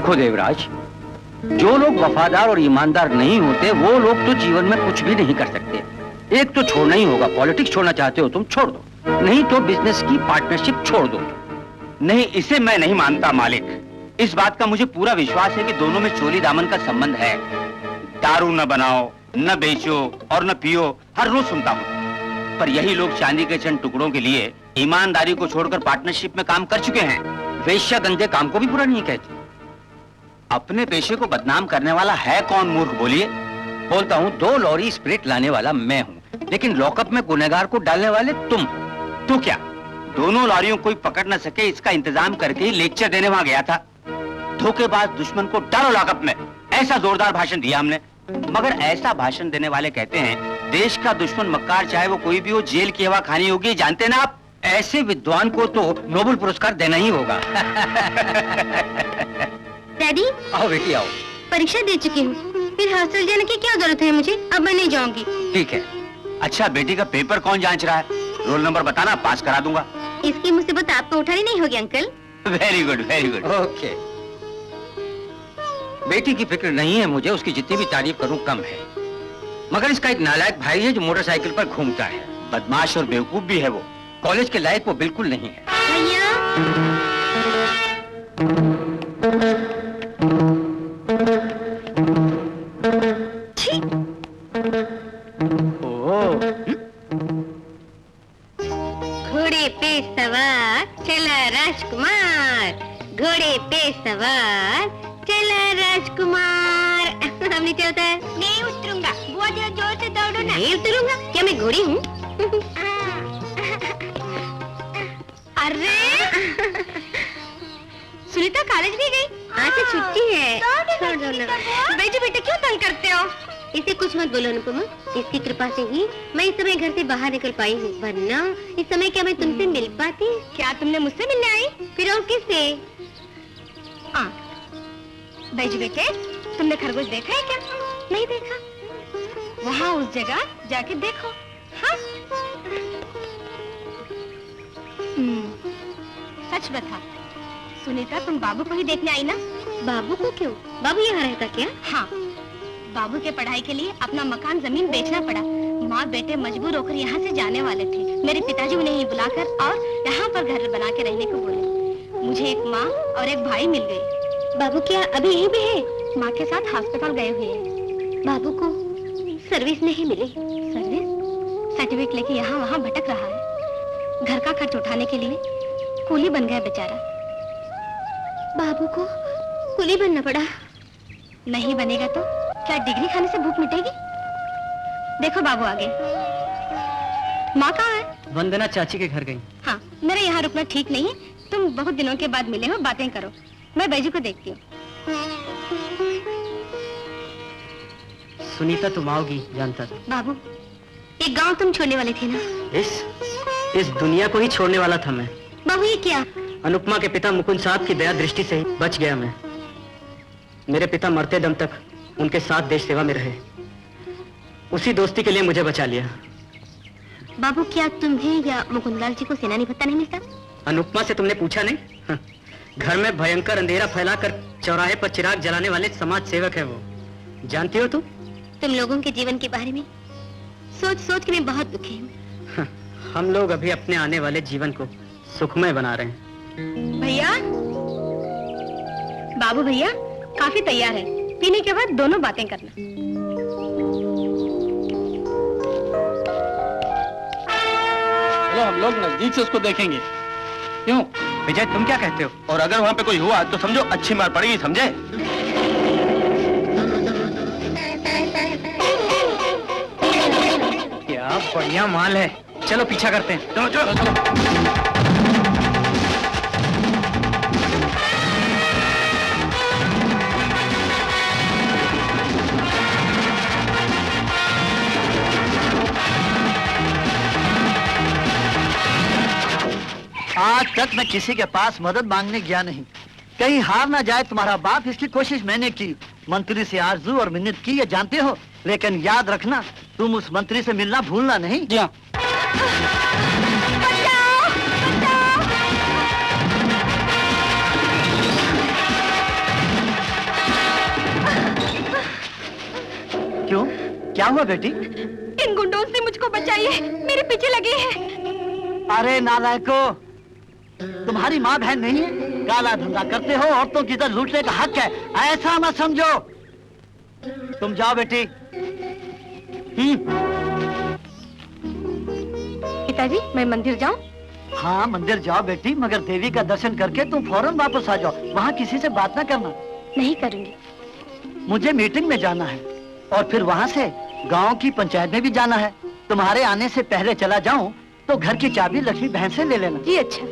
देखो देवराज, जो लोग वफादार और ईमानदार नहीं होते वो लोग तो जीवन में कुछ भी नहीं कर सकते। एक तो छोड़ना ही होगा। पॉलिटिक्स छोड़ना चाहते हो तुम, छोड़ दो, नहीं तो बिजनेस की पार्टनरशिप छोड़ दो। नहीं, इसे मैं नहीं मानता मालिक। इस बात का मुझे पूरा विश्वास है कि दोनों में चोली दामन का संबंध है। दारू न बनाओ, न बेचो और न पियो, हर रोज सुनता हूँ। पर यही लोग चांदी के चंद टुकड़ों के लिए ईमानदारी को छोड़कर पार्टनरशिप में काम कर चुके हैं। वेश्या गंदे काम को भी बुरा नहीं कहते। अपने पेशे को बदनाम करने वाला है कौन मूर्ख, बोलिए। बोलता हूँ 2 लॉरी स्पिरिट लाने वाला मैं हूँ, लेकिन लॉकअप में गुनहगार को डालने वाले तुम। तो क्या दोनों लॉरियों कोई पकड़ न सके इसका इंतजाम करके ही लेक्चर देने वहां गया था। धोखेबाज दुश्मन को डालो लॉकअप में, ऐसा जोरदार भाषण दिया हमने। मगर ऐसा भाषण देने वाले कहते हैं देश का दुश्मन मक्कार चाहे वो कोई भी हो, जेल की हवा खानी होगी। जानते ना आप, ऐसे विद्वान को तो नोबेल पुरस्कार देना ही होगा। डैडी, आओ बेटी आओ। परीक्षा दे चुकी हूँ, फिर हॉस्टल जाने की क्या जरूरत है मुझे? अब मैं नहीं जाऊंगी। ठीक है। अच्छा, बेटी का पेपर कौन जांच रहा है? रोल नंबर बताना, पास करा दूंगा। इसकी मुसीबत आपको उठानी नहीं होगी uncle. Very good, very good. Okay. बेटी की फिक्र नहीं है मुझे, उसकी जितनी भी तारीफ करूं कम है। मगर इसका एक नालायक भाई है जो मोटरसाइकिल पर घूमता है। बदमाश और बेवकूफ भी है वो। कॉलेज के लायक वो बिल्कुल नहीं है। भैया, घोड़े पे सवार चला राजकुमार, घोड़े पे सवार चला राजकुमार। अब नीचे होता है। नहीं उतरूंगा, बहुत जोर से दौड़ो ना। नहीं उतरूंगा, क्या मैं घोड़ी हूँ? अरे सुनीता कॉलेज भी गई? आज से छुट्टी है। छोड़ दो ना। बेटी बेटे क्यों तंग करते हो? इसे कुछ मत बोलो अनुपमा, इसकी कृपा से ही मैं इस समय घर से बाहर निकल पाई हूँ, वरना इस समय क्या मैं तुमसे मिल पाती? क्या तुमने मुझसे मिलने आई? फिर और किससे? बेटी बेटे, तुमने खरगोश देखा है क्या? नहीं देखा? वहाँ उस जगह जाके देखो। हाँ? सच बता सुनीता, तुम बाबू को ही देखने आई ना? बाबू को क्यों? बाबू यहाँ रहता क्या? हाँ, बाबू के पढ़ाई के लिए अपना मकान जमीन बेचना पड़ा। माँ बेटे मजबूर होकर यहाँ से जाने वाले थे। मेरे पिताजी उन्हें ही बुलाकर और यहाँ पर घर बना के रहने को बोले। मुझे एक माँ और एक भाई मिल गए। बाबू क्या अभी यहीं पे है? माँ के साथ हॉस्पिटल गए हुए हैं। बाबू को सर्विस नहीं मिली? सर्विस सर्टिफिकेट लेके यहाँ वहाँ भटक रहा है। घर का खर्च उठाने के लिए कूली बन गया बेचारा। बाबू को कूली बनना पड़ा? नहीं बनेगा तो क्या डिग्री खाने से भूख मिटेगी? देखो बाबू आगे। माँ कहाँ है? वंदना चाची के घर गई। हाँ, मेरा यहाँ रुकना ठीक नहीं है। तुम बहुत दिनों के बाद मिले हो, बातें करो। मैं बैजू को देखती हूँ। सुनीता तुम आओगी जानता था। बाबू, एक गांव तुम छोड़ने वाले थे ना? इस दुनिया को ही छोड़ने वाला था मैं। बाबू ये क्या? अनुपमा के पिता मुकुंद साहब की दया दृष्टि से ही बच गया मैं। मेरे पिता मरते दम तक उनके साथ देश सेवा में रहे। उसी दोस्ती के लिए मुझे बचा लिया। बाबू, क्या तुम्हें या मुकुंदलाल जी को सेनानी भत्ता नहीं मिलता? अनुपमा से तुमने पूछा नहीं? हाँ। घर में भयंकर अंधेरा फैलाकर चौराहे पर चिराग जलाने वाले समाज सेवक है वो। जानती हो तुम लोगों के जीवन के बारे में सोच सोच के मैं बहुत दुखी हूँ। हाँ। हम लोग अभी अपने आने वाले जीवन को सुखमय बना रहे हैं। भैया, बाबू भैया, काफी तैयार है। पीने के बाद दोनों बातें करना। चलो हम लोग नजदीक से उसको देखेंगे। क्यों विजय, तुम क्या कहते हो? और अगर वहाँ पे कोई हुआ तो समझो अच्छी मार पड़ेगी, समझे? क्या बढ़िया माल है। चलो पीछा करते हैं। चलो चलो चलो। आज तक मैं किसी के पास मदद मांगने गया नहीं। कहीं हार ना जाए तुम्हारा बाप, इसकी कोशिश मैंने की। मंत्री से आरजू और मिन्नत की, ये जानते हो। लेकिन याद रखना, तुम उस मंत्री से मिलना भूलना नहीं। जी हाँ। क्या हुआ बेटी? इन गुंडों से मुझको बचाइए, मेरे पीछे लगे हैं। अरे नालायको, तुम्हारी माँ बहन नहीं है? काला धंधा करते हो, औरतों की इज्जत लूटने का हक है, ऐसा मत समझो। तुम जाओ बेटी। पिताजी, मैं मंदिर जाऊं? हाँ मंदिर जाओ बेटी, मगर देवी का दर्शन करके तुम फौरन वापस आ जाओ। वहाँ किसी से बात ना करना। नहीं करूंगी। मुझे मीटिंग में जाना है और फिर वहाँ से गांव की पंचायत में भी जाना है। तुम्हारे आने से पहले चला जाऊं तो घर की चाबी लक्ष्मी बहन से ले लेना। जी अच्छा।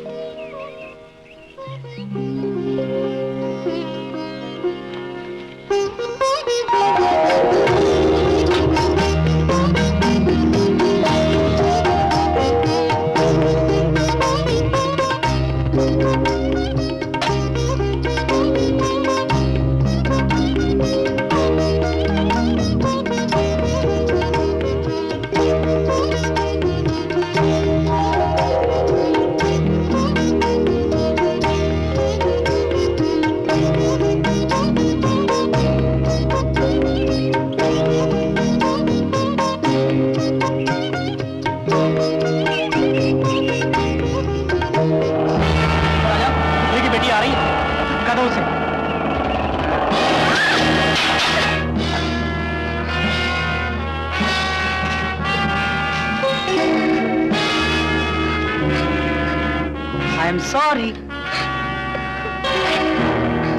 I am sorry.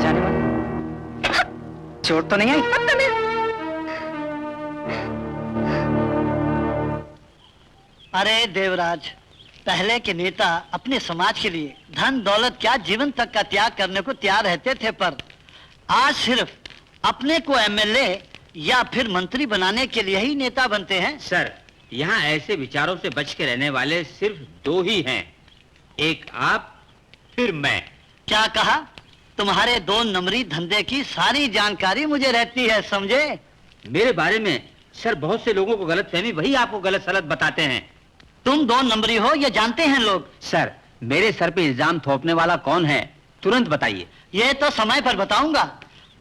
जाने वाला चोट तो नहीं आई? अरे देवराज, पहले के नेता अपने समाज के लिए धन दौलत क्या जीवन तक का त्याग करने को तैयार रहते थे, पर आज सिर्फ अपने को एमएलए या फिर मंत्री बनाने के लिए ही नेता बनते हैं। सर, यहाँ ऐसे विचारों से बच के रहने वाले सिर्फ दो ही हैं, एक आप, फिर मैं। क्या कहा? तुम्हारे 2 नंबरी धंधे की सारी जानकारी मुझे रहती है, समझे? मेरे बारे में सर बहुत से लोगों को गलतफहमी, वही आपको गलत सलत बताते हैं। तुम 2 नंबरी हो ये जानते हैं लोग। सर, मेरे सर पे इल्जाम थोपने वाला कौन है, तुरंत बताइए। ये तो समय पर बताऊंगा,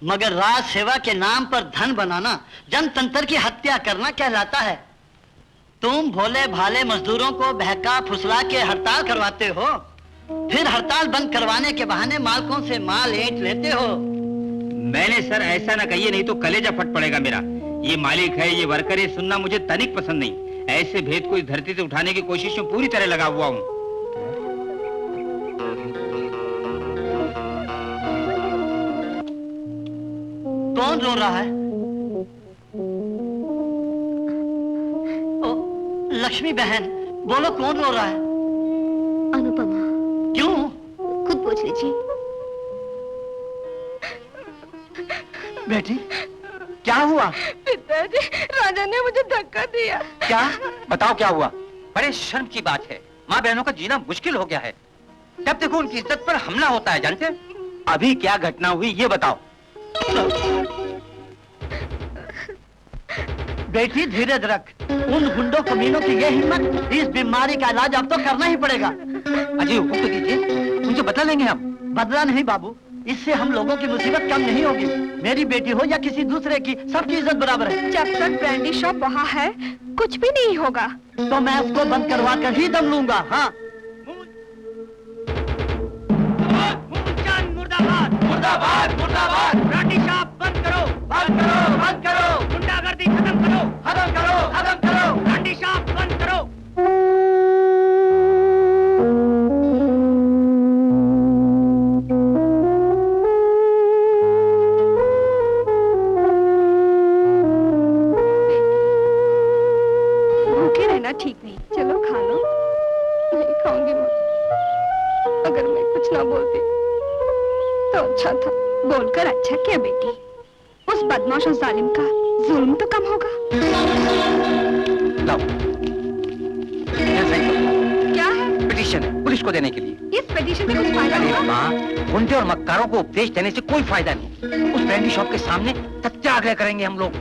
मगर राज सेवा के नाम पर धन बनाना, जनतंत्र की हत्या करना कहलाता है। तुम भोले भाले मजदूरों को बहका फुसला के हड़ताल करवाते हो, फिर हड़ताल बंद करवाने के बहाने मालकों से माल ऐंठ लेते हो। मैंने सर ऐसा ना कहिए, नहीं तो कलेजा फट पड़ेगा मेरा। ये मालिक है, ये वर्कर, ये सुनना मुझे तनिक पसंद नहीं। ऐसे भेद को इस धरती से उठाने की कोशिश में पूरी तरह लगा हुआ हूँ। कौन रो रहा है? ओ, लक्ष्मी बहन, बोलो कौन रो रहा है? अनुपमा। क्यों? खुद पूछ लीजिए। बेटी, क्या हुआ? पिताजी, राजा ने मुझे धक्का दिया। क्या? बताओ क्या हुआ? बड़े शर्म की बात है, माँ बहनों का जीना मुश्किल हो गया है। जब देखो उनकी इज्जत पर हमला होता है, जानते? अभी क्या घटना हुई ये बताओ। बेटी धीरज रख, उन गुंडों कमीनों की ये हिम्मत, इस बीमारी का इलाज अब तो करना ही पड़ेगा। अजी हुक्म तो दीजिए, उनसे बदला लेंगे हम। बदला नहीं बाबू, इससे हम लोगों की मुसीबत कम नहीं होगी। मेरी बेटी हो या किसी दूसरे की, सबकी इज्जत बराबर है। जब तक ब्रांडी शॉप वहाँ है, कुछ भी नहीं होगा। तो मैं उसको बंद करवा कर ही दम लूंगा। हाँ, मुर्दाबाद मुर्दाबाद मुर्दाबाद। ब्रांडी शॉप बंद करो, बंद करो, बंद करो। गुंडागर्दी खत्म करो, खत्म करो, खत्म करो। ब्रांडी शॉप बंद करो। भूखे रहना ठीक नहीं, चलो खा लो। नहीं खाऊंगी माँ, अगर मैं कुछ ना बोलती तो अच्छा था। बोलकर अच्छा क्या बेटी, उस बदमाश और जालिम का जुल्म तो कम होगा। लाओ, ये सही करो। क्या है? पिटीशन है पुलिस को देने के लिए। इस पिटीशन से कुछ फायदा अरे होगा? माँ, गुंडे और मक्कारों को उपदेश देने से कोई फायदा नहीं। उस ब्रांडी शॉप के सामने सत्याग्रह करेंगे हम लोग।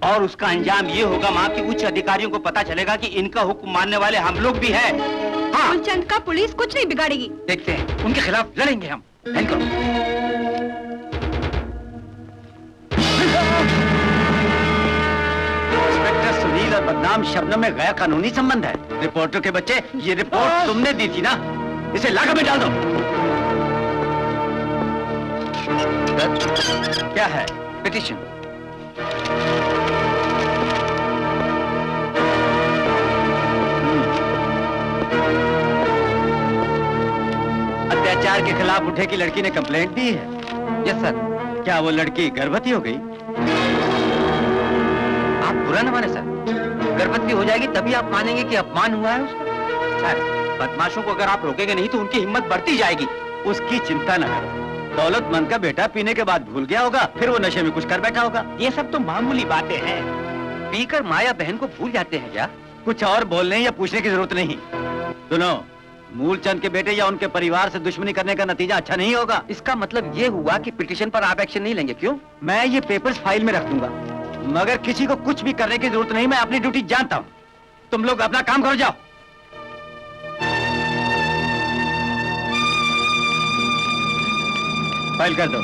और उसका अंजाम ये होगा माँ कि उच्च अधिकारियों को पता चलेगा कि इनका हुक्म मानने वाले हम लोग भी हैं। हाँ, फूलचंद का पुलिस कुछ नहीं बिगाड़ेगी। देखते हैं, उनके खिलाफ लड़ेंगे हम। हेल्प करो। इंस्पेक्टर बदनाम शबनम में गैर कानूनी संबंध है। रिपोर्टर के बच्चे, ये रिपोर्ट तुमने दी थी ना, इसे लाकर में डाल दो। क्या है? पिटीशन। अत्याचार के खिलाफ उठे की लड़की ने कंप्लेंट दी है। Yes sir. क्या वो लड़की गर्भवती हो गई? आप बुरा न माने सर, गर्भवती हो जाएगी तभी आप मानेंगे कि अपमान हुआ है उसका। सर, बदमाशों को अगर आप रोकेंगे नहीं तो उनकी हिम्मत बढ़ती जाएगी। उसकी चिंता न करो, दौलतमंद का बेटा पीने के बाद भूल गया होगा, फिर वो नशे में कुछ कर बैठा होगा। ये सब तो मामूली बातें हैं। पीकर माया बहन को भूल जाते हैं क्या? कुछ और बोलने या पूछने की जरूरत नहीं। सुनो, मूलचंद के बेटे या उनके परिवार से दुश्मनी करने का नतीजा अच्छा नहीं होगा। इसका मतलब ये हुआ कि पिटीशन पर आप एक्शन नहीं लेंगे, क्यों? मैं ये पेपर्स फाइल में रख दूंगा, मगर किसी को कुछ भी करने की जरूरत नहीं। मैं अपनी ड्यूटी जानता हूँ। तुम लोग अपना काम करो, जाओ। फाइल कर दो।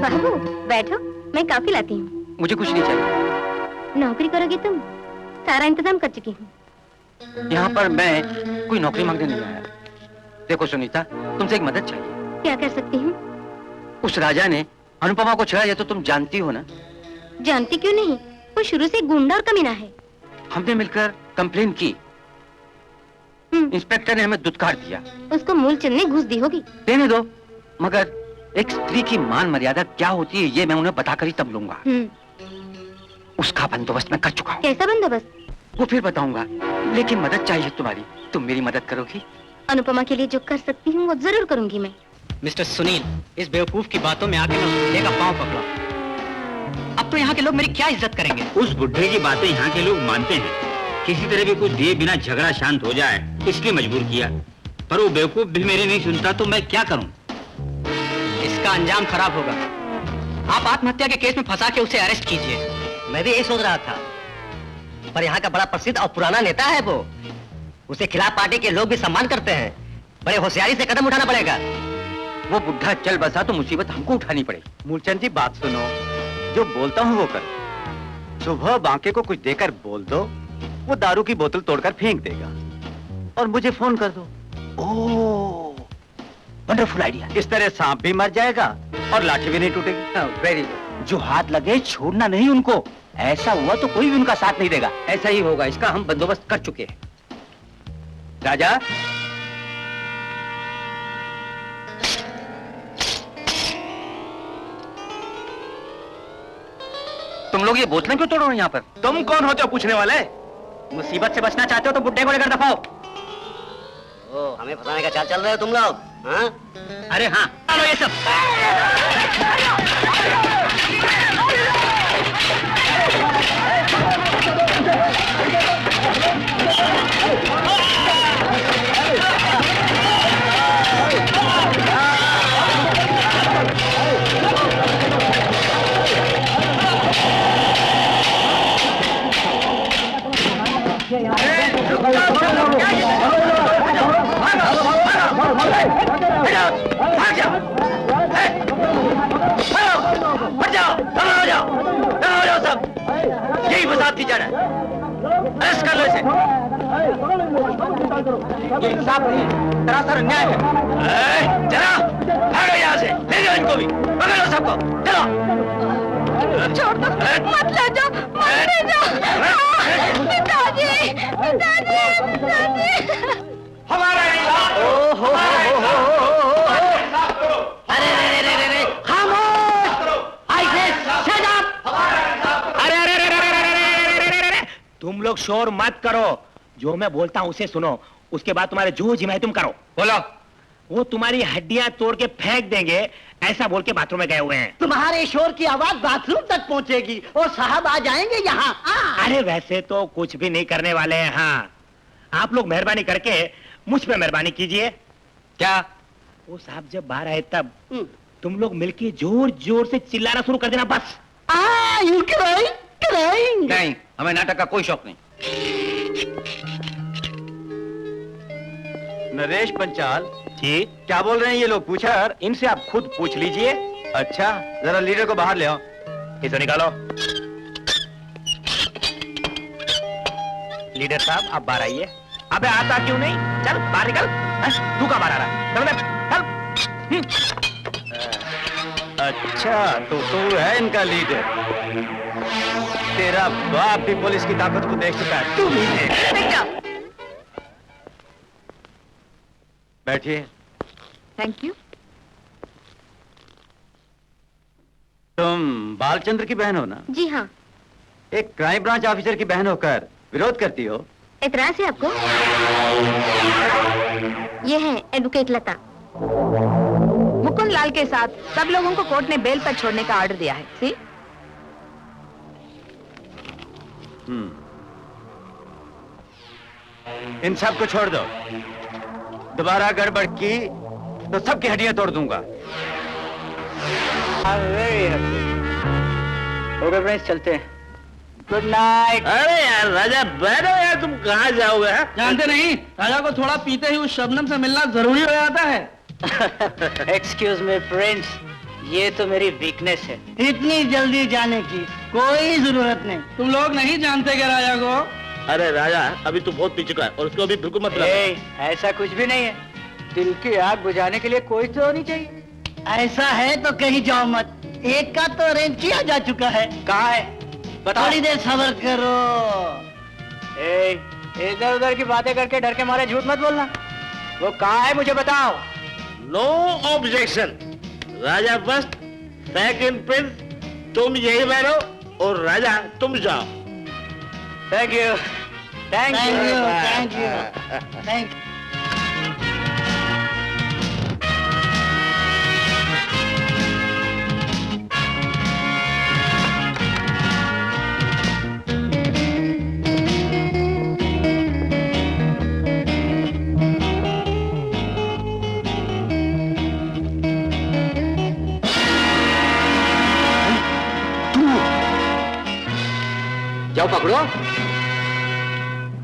बाबू बैठो, मैं कॉफी लाती हूँ। मुझे कुछ नहीं चाहिए। नौकरी करोगी तुम? सारा इंतजाम कर चुकी हूँ। यहाँ पर मैं कोई नौकरी मांगने नहीं आया। देखो सुनीता, तुमसे एक मदद चाहिए। क्या कर सकती हूँ? उस राजा ने अनुपमा को छेड़ा, ये तो तुम जानती हो ना? जानती क्यों नहीं, वो शुरू से गुंडा और कमीना है। हमने मिलकर कंप्लेन की, इंस्पेक्टर ने हमें दुत्कार दिया। उसको मूलचंद ने घूस दी होगी। देने दो, मगर एक स्त्री की मान मर्यादा क्या होती है ये मैं उन्हें बताकर ही तब लूंगा। उसका बंदोबस्त मैं कर चुका हूँ। कैसा बंदोबस्त? वो फिर बताऊंगा, लेकिन मदद चाहिए तुम्हारी। तुम मेरी मदद करोगी? अनुपमा के लिए जो कर सकती हूँ वो जरूर करूंगी मैं। मिस्टर सुनील, इस बेवकूफ की बातों में आके मैं उस बुढ़े का पांव पकड़ा। अब तो यहाँ के लोग मेरी क्या इज्जत करेंगे? उस बुढ़े की बातें यहाँ के लोग मानते हैं। किसी तरह भी कुछ दिए बिना झगड़ा शांत हो जाए, इसलिए मजबूर किया। पर वो बेवकूफ भी मेरी नहीं सुनता तो मैं क्या करूं? इसका अंजाम खराब होगा। आप आत्महत्या के केस में फंसा के उसे अरेस्ट कीजिए। मैं भी यही सोच रहा था, पर यहाँ का बड़ा प्रसिद्ध और पुराना नेता है वो। उसे खिलाफ पार्टी के लोग भी सम्मान करते हैं। बड़े होशियारी से कदम उठाना पड़ेगा। वो बुढ़ा चल बसा तो मुसीबत हमको उठानी पड़ेगी। मूलचंद जी बात सुनो, जो बोलता हूँ वो करो। सुबह बांके को कुछ देकर बोल दो, वो दारू की बोतल तोड़कर फेंक देगा और मुझे फोन कर दो। ओह, वंडरफुल आइडिया। इस तरह सांप भी मर जाएगा और लाठी भी नहीं टूटेगी। Very good. जो हाथ लगे छोड़ना नहीं उनको। ऐसा हुआ तो कोई भी उनका साथ नहीं देगा। ऐसा ही होगा, इसका हम बंदोबस्त कर चुके हैं। राजा, तुम लोग ये बोतलें क्यों तोड़ रहे हो यहाँ पर? तुम कौन होते हो पूछने वाले? मुसीबत से बचना चाहते हो तो बुड्ढे को लेकर दफाओ। ओ, हमें फंसाने का चाल चल रहे हो तुम लोग? हाँ? अरे हाँ, चलो ये सब। यही फसाद की जड़ है। अरेस्ट कर लो इसे। ये इंसाफ नहीं, सरासर अन्याय है। चलो भागो यहाँ से, ले जाओ इनको भी, पकड़ो सबको, चलो। छोड़ दो, मत ले जाओ, मत ले जाओ। पिताजी, पिताजी, पिताजी। हमारा तुम लोग शोर मत करो। जो मैं बोलता हूँ उसे सुनो, उसके बाद तुम्हारे जो जिम्मे तुम करो। बोलो। वो तुम्हारी हड्डियां तोड़ के फेंक देंगे, ऐसा बोल के बाथरूम में गए हुए हैं। तुम्हारे शोर की आवाज बाथरूम तक पहुंचेगी और साहब आ जाएंगे यहाँ। अरे वैसे तो कुछ भी नहीं करने वाले हैं। हाँ, आप लोग मेहरबानी करके मुझ पे मेहरबानी कीजिए। क्या? वो साहब जब बाहर आए तब तुम लोग मिलके जोर जोर से चिल्लाना शुरू कर देना बस। नहीं, हमें नाटक का कोई शौक नहीं। नरेश पंचाल जी, क्या बोल रहे हैं ये लोग? पूछा यार, इनसे आप खुद पूछ लीजिए। अच्छा, जरा लीडर को बाहर ले आओ। इसे निकालो। लीडर साहब, आप बाहर आइए। अबे आता क्यों नहीं? चल बाहर निकल। तू कहाँ बाहर आ रहा? चल अच्छा, तो तू है इनका लीडर। तेरा बाप भी पुलिस की ताकत को देख चुका है, तू भी देख। बैठिए। Thank you. तुम बालचंद्र की बहन हो ना? जी हाँ। एक क्राइम ब्रांच ऑफिसर की बहन होकर विरोध करती हो? एतराज है आपको? ये है एडवोकेट लता। मुकुंद लाल के साथ सब लोगों को कोर्ट ने बेल पर छोड़ने का ऑर्डर दिया है। सी? इन सब को छोड़ दो। दोबारा गड़बड़ की तो सबकी हड्डियां तोड़ दूंगा। ओके फ्रेंड्स, चलते हैं। Good night. अरे यार राजा, बैठो यार, तुम कहाँ जाओगे? जानते नहीं, राजा को थोड़ा पीते ही उस शबनम से मिलना जरूरी हो जाता है। एक्सक्यूज मी फ्रेंड्स, ये तो मेरी वीकनेस है। इतनी जल्दी जाने की कोई जरूरत नहीं। तुम लोग नहीं जानते क्या राजा को? अरे राजा, अभी तू बहुत पी चुका है और उसको अभी बिल्कुल मत पिला। ऐसा कुछ भी नहीं है। दिल की आग बुझाने के लिए कोई तो होनी चाहिए। ऐसा है तो कहीं जाओ मत। एक का तो अरेंज किया जा चुका है। कहाँ है? बताओ। थोड़ी देर सब्र करो। इधर उधर की बातें करके डर के मारे झूठ मत बोलना। वो कहाँ है मुझे बताओ। No objection. Raja first, second prince, तुम यही बैठो और राजा तुम जाओ। Thank you. Thank thank you, you. Thank you, thank you. जाओ पकड़ो।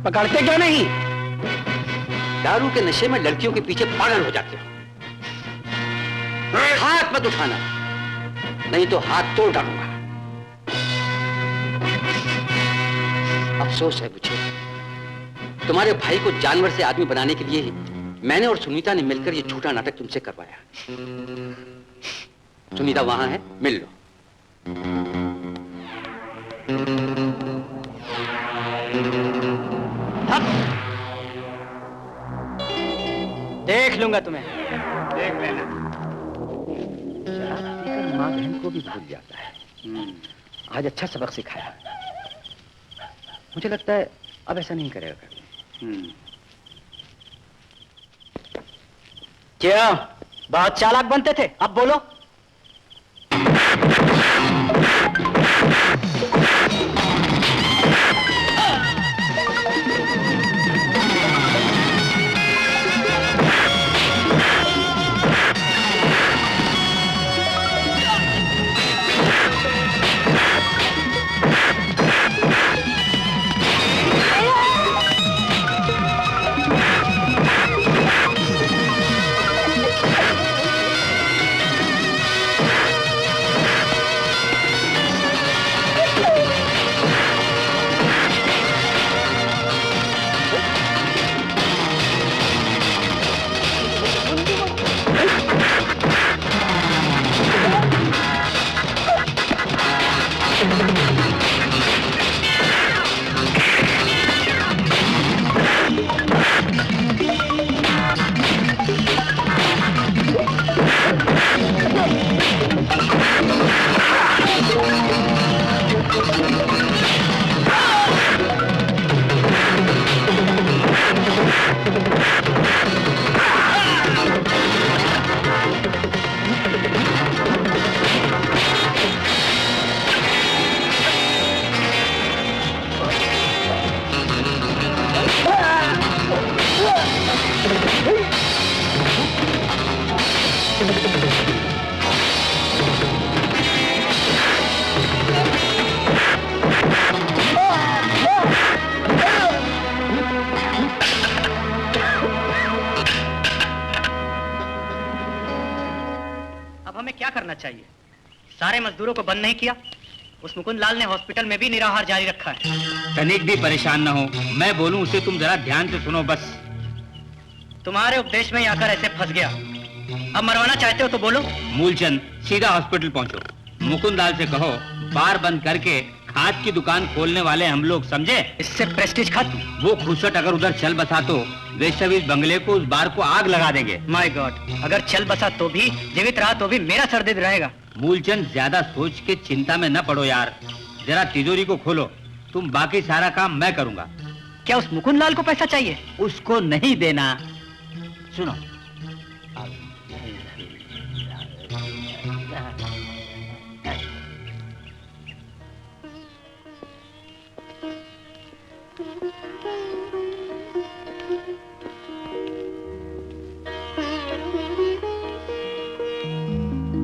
पकड़ते क्यों नहीं? दारू के नशे में लड़कियों के पीछे पागल हो जाते हो। हाथ मत उठाना, नहीं तो हाथ तोड़ डालूंगा। अफसोस है मुझे, तुम्हारे भाई को जानवर से आदमी बनाने के लिए ही मैंने और सुनीता ने मिलकर ये झूठा नाटक तुमसे करवाया। सुनीता वहां है, मिल लो। देख लूंगा तुम्हें। देख लेना। माँ बहन को भी भूल जाता है। आज अच्छा सबक सिखाया। मुझे लगता है अब ऐसा नहीं करेगा। क्या बहुत चालाक बनते थे, अब बोलो। चाहिए। सारे मजदूरों को बंद नहीं किया, उस मुकुंद लाल ने हॉस्पिटल में भी निराहार जारी रखा है। तनिक भी परेशान न हो, मैं बोलूं उसे तुम जरा ध्यान से सुनो बस। तुम्हारे उपदेश में ही आकर ऐसे फंस गया। अब मरवाना चाहते हो तो बोलो। मूलचंद, सीधा हॉस्पिटल पहुंचो। मुकुंद लाल से कहो बार बंद करके खाद की दुकान खोलने वाले हम लोग, समझे? इससे प्रेस्टीज खत्म। वो खुसट अगर उधर चल बसा तो वे सब इस बंगले को, उस बार को आग लगा देंगे। माय गॉड, अगर चल बसा तो भी, जीवित रहा तो भी मेरा सर दर्द रहेगा। मूलचंद, ज्यादा सोच के चिंता में न पड़ो यार। जरा तिजोरी को खोलो, तुम बाकी सारा काम मैं करूंगा। क्या उस मुकुंद लाल को पैसा चाहिए? उसको नहीं देना। सुनो,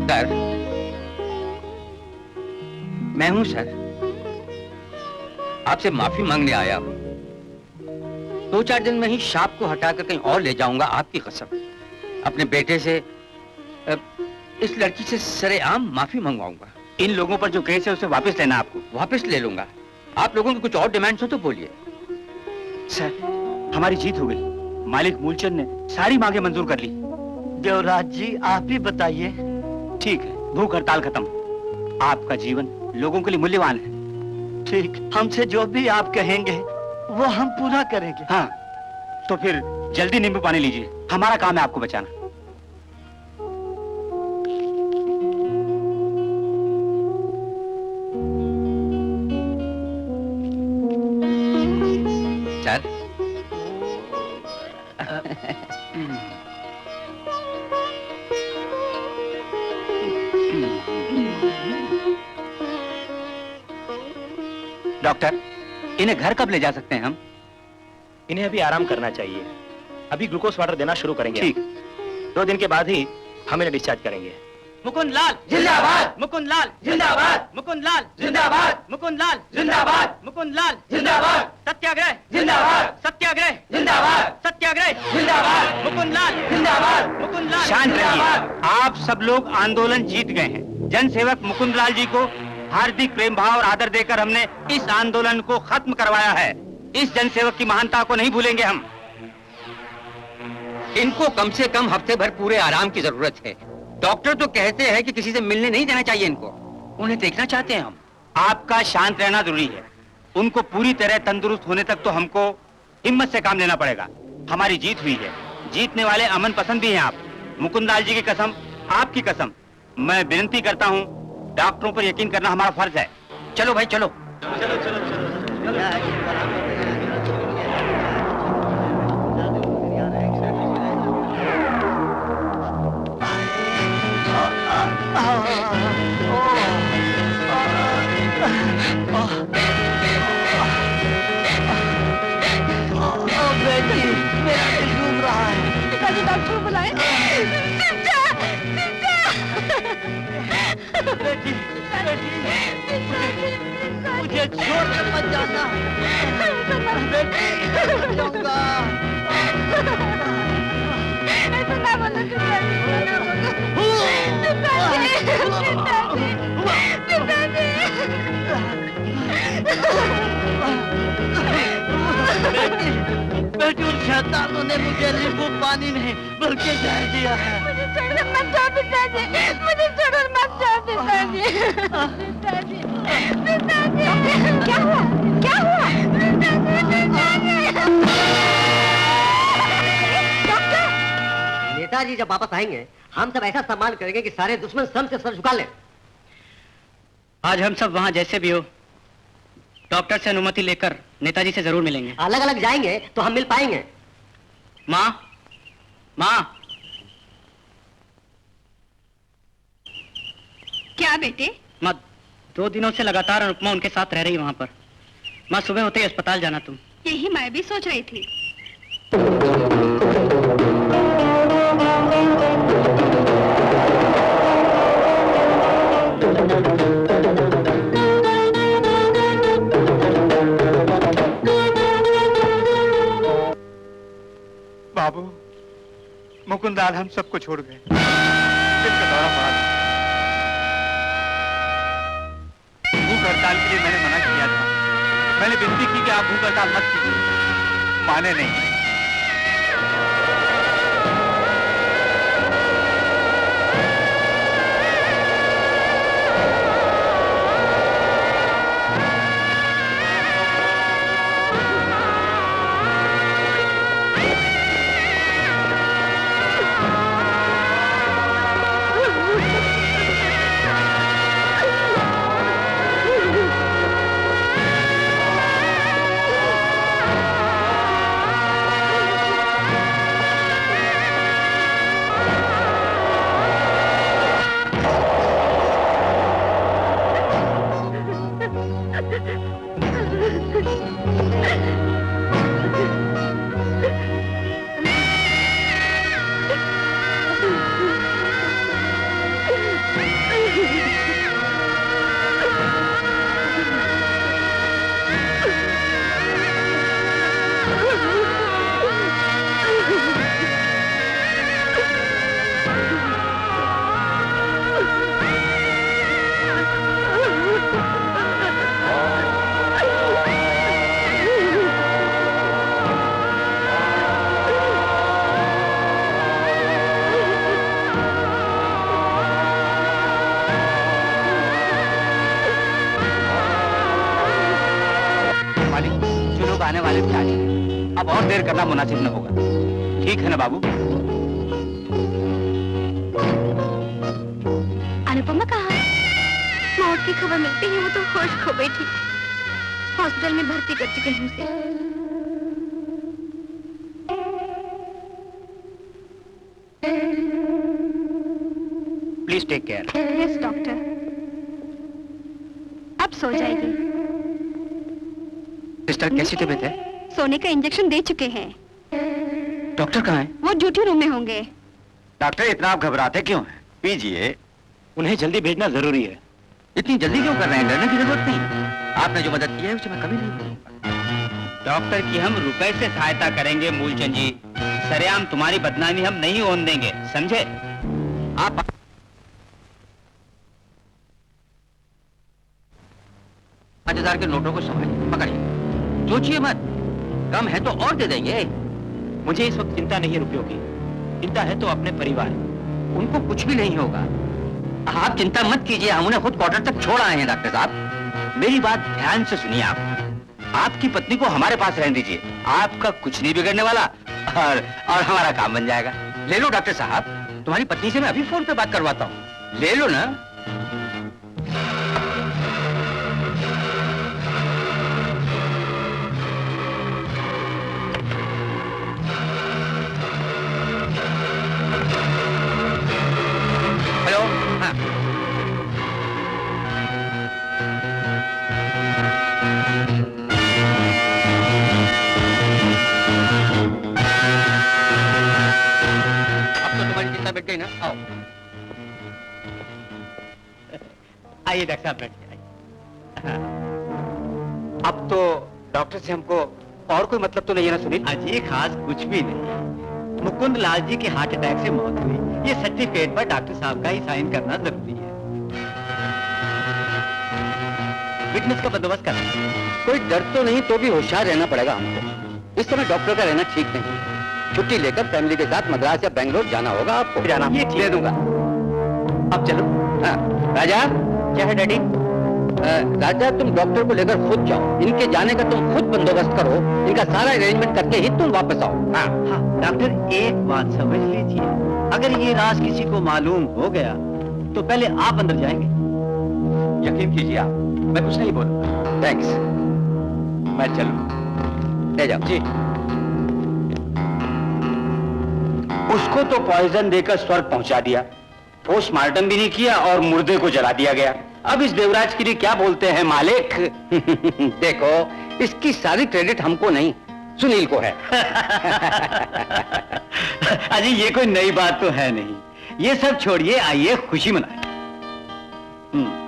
सर, मैं हूं सर, आपसे माफी मांगने आया हूं। 2-4 दिन में ही शाप को हटाकर कहीं और ले जाऊंगा, आपकी कसम। अपने बेटे से, इस लड़की से सरेआम माफी मंगवाऊंगा। इन लोगों पर जो केस है उसे वापस लेना आपको। वापस ले लूंगा। आप लोगों की कुछ और डिमांड्स हो तो बोलिए। सर, हमारी जीत हो गई। मालिक मूलचंद ने सारी मांगे मंजूर कर ली। देवराज जी, आप ही बताइए। ठीक है, भूख हड़ताल खत्म। आपका जीवन लोगों के लिए मूल्यवान है। ठीक, हमसे जो भी आप कहेंगे वो हम पूरा करेंगे। हाँ, तो फिर जल्दी नींबू पानी लीजिए, हमारा काम है आपको बचाना। सर, डॉक्टर, इन्हें घर कब ले जा सकते हैं हम? इन्हें अभी आराम करना चाहिए। अभी ग्लूकोज वाटर देना शुरू करेंगे। ठीक। 2 दिन के बाद ही हम इन्हें डिस्चार्ज करेंगे। मुकुंद लाल जिंदाबाद, मुकुंद लाल जिंदाबाद, मुकुंद लाल जिंदाबाद, मुकुंद लाल जिंदाबाद, मुकुंद लाल जिंदाबाद, सत्याग्रह जिंदाबाद, सत्याग्रह जिंदाबाद, सत्याग्रह जिंदाबाद, मुकुंद लाल जिंदाबाद, मुकुंद लाल। शांत रहिए। आप सब लोग आंदोलन जीत गए हैं। जन सेवक मुकुंद लाल जी को हार्दिक प्रेम भाव और आदर देकर हमने इस आंदोलन को खत्म करवाया है। इस जन सेवक की महानता को नहीं भूलेंगे हम। इनको कम से कम हफ्ते भर पूरे आराम की जरूरत है। डॉक्टर तो कहते हैं कि किसी से मिलने नहीं देना चाहिए इनको। उन्हें देखना चाहते हैं हम। आपका शांत रहना जरूरी है। उनको पूरी तरह तंदुरुस्त होने तक तो हमको हिम्मत से काम लेना पड़ेगा। हमारी जीत हुई है। जीतने वाले अमन पसंद भी हैं आप। मुकुंद लाल जी की कसम, आपकी कसम, मैं विनती करता हूँ, डॉक्टरों पर यकीन करना हमारा फर्ज है। चलो भाई, चलो। बेटी, मेरा दिल डूब रहा है। पिताजी, डॉक्टर बुलाए। बेटी, मुझे छोड़ कर मत जाना। बेटी, मर जाऊंगा। ऐसा ना बोलो पिताजी, ना बोलो। बेटी, उन शैतानों ने मुझे नींबू पानी में भर के जहर दिया है। मुझे छोड़कर मत जाओ पिताजी, मुझे छोड़कर मत जाओ पिताजी। पिताजी, पिताजी, क्या हुआ? क्या हुआ? डॉक्टर! नेताजी जब वापस आएंगे हम सब ऐसा सम्मान करेंगे कि सारे दुश्मन सर से सर झुका लें। आज हम सब वहाँ जैसे भी हो डॉक्टर से अनुमति लेकर नेताजी से जरूर मिलेंगे। अलग अलग जाएंगे तो हम मिल पाएंगे। माँ, माँ। क्या बेटे? माँ, 2 दिनों से लगातार अनुपमा उनके साथ रह रही वहाँ पर। माँ, सुबह होते ही अस्पताल जाना तुम। यही मैं भी सोच रही थी। बाबू, मुकुंद लाल हम सबको छोड़ गए। दिल का दौरा पड़ा। हड़ताल के लिए मैंने मना किया था। मैंने विनती की कि आप भूख हड़ताल मत कीजिए, माने नहीं। आने वाले थे आज, अब और देर करना मुनासिब न होगा। ठीक है ना बाबू? अनुपमा कहाँ? मौत की खबर मिलती ही वो तो होश खो बैठी। हॉस्पिटल में भर्ती कर चुके हैं उसे। Please take care. Yes doctor, अब सो जाएगी। सिस्टर कैसी तबीयत है? सोने का इंजेक्शन दे चुके हैं। डॉक्टर कहाँ है? वो ड्यूटी रूम में होंगे। डॉक्टर इतना आप घबराते क्यों हैं? पीजिए। उन्हें जल्दी भेजना जरूरी है। इतनी जल्दी क्यों कर रहे हैं? डरने की जरूरत नहीं। आपने जो मदद की है उसे मैं कभी नहीं भूलूंगा। डॉक्टर की हम रुपए से सहायता करेंगे मूलचंद जी। सरेआम तुम्हारी बदनामी हम नहीं होने देंगे, समझे? आप 5,000 के नोटों को संभालिए, पकड़िए, सोचिए मत, कम है तो और दे देंगे। मुझे इस वक्त चिंता नहीं है रुपयों की, चिंता है तो अपने परिवार। उनको कुछ भी नहीं होगा, आप चिंता मत कीजिए। हम उन्हें खुद क्वार्टर तक छोड़ आए हैं डॉक्टर साहब। मेरी बात ध्यान से सुनिए आप। आपकी पत्नी को हमारे पास रहने दीजिए, आपका कुछ नहीं बिगड़ने वाला और हमारा काम बन जाएगा। ले लो डॉक्टर साहब, तुम्हारी पत्नी से मैं अभी फोन पे बात करवाता हूँ। ले लो ना। हेलो, हाँ। अब तो तुम्हारी चिंता मिट गई ना? आओ। आइए डॉक्टर साहब, बैठिए। अब तो डॉक्टर से हमको और कोई मतलब तो नहीं है ना सुनील? अजी खास कुछ भी नहीं। मुकुंद लाल जी की हार्ट अटैक से मौत हुई, ये सर्टिफिकेट पर डॉक्टर साहब का ही साइन करना जरूरी है। विटनेस का बंदोबस्त करना। कोई डर तो नहीं, तो भी होशियार रहना पड़ेगा हमको। इस समय डॉक्टर का रहना ठीक नहीं। छुट्टी लेकर फैमिली के साथ मद्रास या बेंगलोर जाना होगा आपको। जाना ये दे दूंगा। अब चलो। हाँ, राजा। क्या है डैडी? राजा, तुम डॉक्टर को लेकर खुद जाओ। इनके जाने का तुम खुद बंदोबस्त करो। इनका सारा अरेंजमेंट करके ही तुम वापस आओ। हाँ। हाँ, डॉक्टर एक बात समझ लीजिए, अगर ये राज किसी को मालूम हो गया तो पहले आप अंदर जाएंगे। यकीन कीजिए आप, मैं कुछ नहीं बोलूंगा। थैंक्स। मैं चलूं? ले जाओ जी। उसको तो पॉइजन देकर स्वर्ग पहुंचा दिया, पोस्टमार्टम भी नहीं किया और मुर्दे को जला दिया गया। अब इस देवराज के लिए क्या बोलते हैं मालिक? देखो, इसकी सारी क्रेडिट हमको नहीं, सुनील को है। अजी ये कोई नई बात तो है नहीं, ये सब छोड़िए, आइए खुशी मनाएं।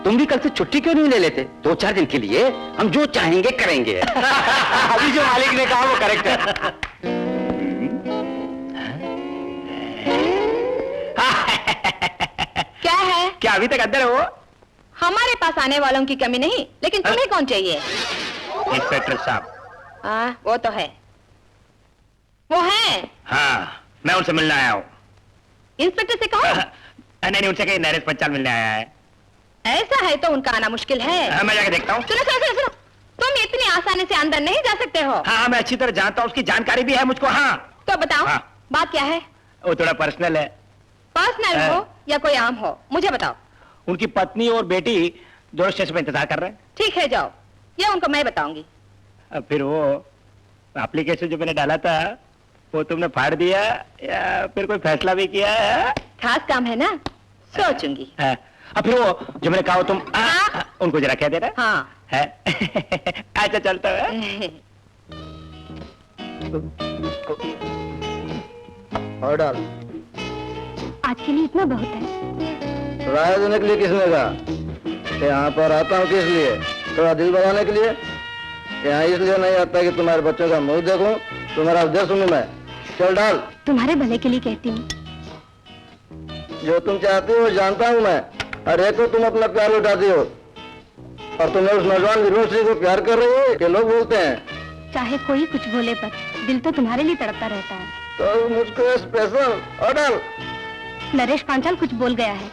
तुम भी कल से छुट्टी क्यों नहीं ले लेते? 2-4 दिन के लिए हम जो चाहेंगे करेंगे। अभी जो मालिक ने कहा वो करेक्ट है। क्या है? क्या अभी तक अंदर है वो? हमारे पास आने वालों की कमी नहीं, लेकिन तुम्हें कौन चाहिए? इंस्पेक्टर साहब। हाँ, वो तो है। वो है? हाँ, मैं उनसे मिलने आया हूँ। इंस्पेक्टर से कहो। नहीं, उनसे कहीं नरेश पंचाल मिलने आया है। ऐसा है तो उनका आना मुश्किल है। मैं जाके देखता हूँ। सुनो, तुम इतनी आसानी से अंदर नहीं जा सकते हो। हाँ, मैं अच्छी तरह जानता हूँ, उसकी जानकारी भी है मुझको। हाँ, तो बताओ। हाँ। बात क्या है? वो थोड़ा पर्सनल है। पर्सनल हो या कोई आम हो, मुझे बताओ। उनकी पत्नी और बेटी दोनों स्टेशन पे इंतजार कर रहे हैं। ठीक है, जाओ, ये उनको मैं बताऊंगी। अब फिर वो एप्लीकेशन जो मैंने डाला था वो तुमने फाड़ दिया या फिर कोई फैसला भी किया है? खास काम है ना, सोचूंगी। अब फिर वो जो मैंने कहा तुम उनको जरा कह देना। हाँ है? अच्छा, चलता है। और डाल। आज के लिए इतना बहुत है। राय देने के लिए किसने कहा? यहाँ पर आता हूँ किस लिए? थोड़ा दिल बनाने के लिए? यहाँ इसलिए नहीं आता कि तुम्हारे बच्चों का मुंह देखूं, तुम्हारा उद्देश्य सुनूं मैं। चल डाल। तुम्हारे भले के लिए कहती हूँ। जो तुम चाहती हो जानता हूँ मैं। हर एक को तुम अपना प्यार लुटाती हो, और तुम उस नौजवान वीरवंशी को प्यार कर रही हो कि लोग बोलते हैं। चाहे कोई कुछ बोले, पर दिल तो तुम्हारे लिए तड़पता रहता है। तो मुझको स्पेशल और डाल। नरेश पांचाल कुछ बोल गया है।